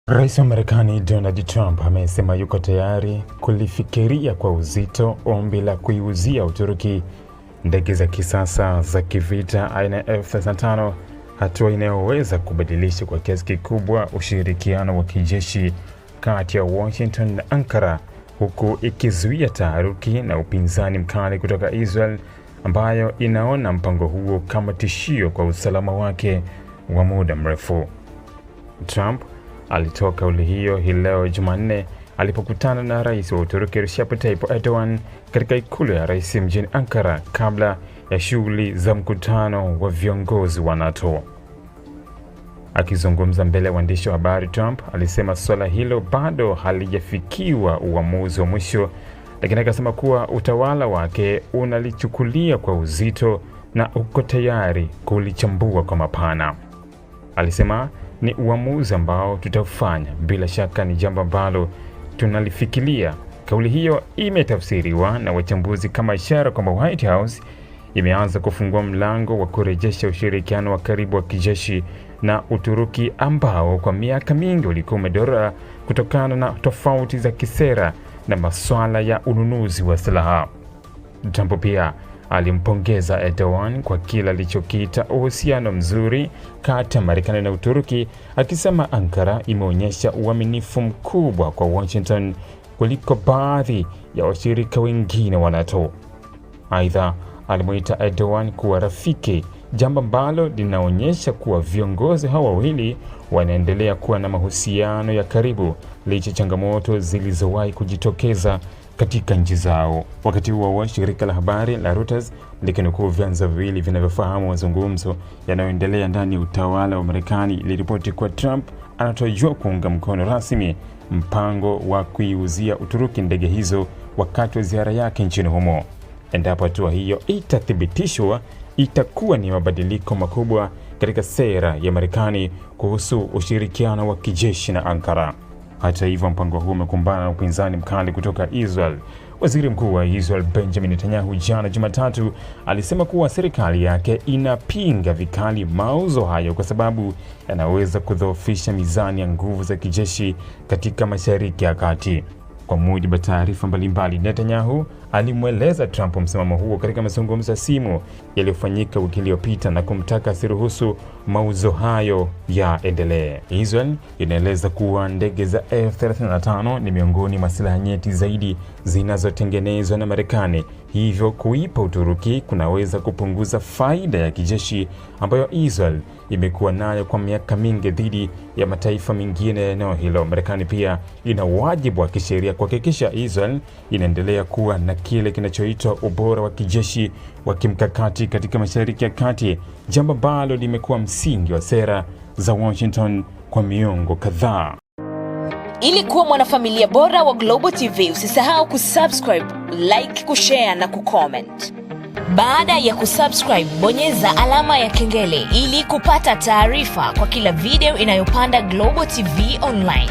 Rais wa Marekani Donald Trump amesema yuko tayari kulifikiria kwa uzito ombi la kuiuzia Uturuki ndege za kisasa za kivita aina ya F-35, hatua inayoweza kubadilisha kwa kiasi kikubwa ushirikiano wa kijeshi kati ya Washington na Ankara, huku ikizuia taharuki na upinzani mkali kutoka Israel ambayo inaona mpango huo kama tishio kwa usalama wake wa muda mrefu. Trump alitoa kauli hiyo hii leo Jumanne alipokutana na rais wa Uturuki Recep Tayyip Erdogan katika ikulu ya rais mjini Ankara kabla ya shughuli za mkutano wa viongozi wa NATO. Akizungumza mbele ya waandishi wa habari, Trump alisema suala hilo bado halijafikiwa uamuzi wa mwisho, lakini akasema kuwa utawala wake unalichukulia kwa uzito na uko tayari kulichambua kwa mapana. Alisema ni uamuzi ambao tutafanya, bila shaka ni jambo ambalo tunalifikiria. Kauli hiyo imetafsiriwa na wachambuzi kama ishara kwamba White House imeanza kufungua mlango wa kurejesha ushirikiano wa karibu wa kijeshi na Uturuki ambao kwa miaka mingi ulikuwa umedorora kutokana na tofauti za kisera na masuala ya ununuzi wa silaha. Trump pia alimpongeza Erdogan kwa kile alichokiita uhusiano mzuri kati ya Marekani na Uturuki, akisema Ankara imeonyesha uaminifu mkubwa kwa Washington kuliko baadhi ya washirika wengine wa NATO. Aidha, alimuita Erdogan kuwa rafiki, jambo ambalo linaonyesha kuwa viongozi hao wawili wanaendelea kuwa na mahusiano ya karibu licha changamoto zilizowahi kujitokeza katika nchi zao. Wakati huo, shirika la habari la Reuters likinukuu vyanzo viwili vinavyofahamu mazungumzo yanayoendelea ndani ya utawala wa Marekani liliripoti kuwa Trump anatarajiwa kuunga mkono rasmi mpango wa kuiuzia Uturuki ndege hizo wakati wa ziara yake nchini humo. Endapo hatua hiyo itathibitishwa, itakuwa ni mabadiliko makubwa katika sera ya Marekani kuhusu ushirikiano wa kijeshi na Ankara. Hata hivyo, mpango huu umekumbana na upinzani mkali kutoka Israel. Waziri Mkuu wa Israel Benjamin Netanyahu jana Jumatatu alisema kuwa serikali yake inapinga vikali mauzo hayo kwa sababu yanaweza kudhoofisha mizani ya nguvu za kijeshi katika Mashariki ya Kati. Kwa mujibu wa taarifa mbalimbali, Netanyahu alimweleza Trump msimamo huo katika mazungumzo ya simu yaliyofanyika wiki iliyopita na kumtaka asiruhusu mauzo hayo yaendelee. Israel inaeleza kuwa ndege za F-35 ni miongoni mwa silaha nyeti zaidi zinazotengenezwa na Marekani, hivyo kuipa Uturuki kunaweza kupunguza faida ya kijeshi ambayo Israel imekuwa nayo kwa miaka mingi dhidi ya mataifa mengine ya eneo hilo. Marekani pia ina wajibu wa kisheria kuhakikisha Israel inaendelea kuwa na kile kinachoitwa ubora wa kijeshi wa kimkakati katika Mashariki ya Kati, jambo ambalo limekuwa msingi wa sera za Washington kwa miongo kadhaa. Ili kuwa mwanafamilia bora wa Global TV, usisahau kusubscribe, like, kushare na kucomment. Baada ya kusubscribe, bonyeza alama ya kengele ili kupata taarifa kwa kila video inayopanda Global TV Online.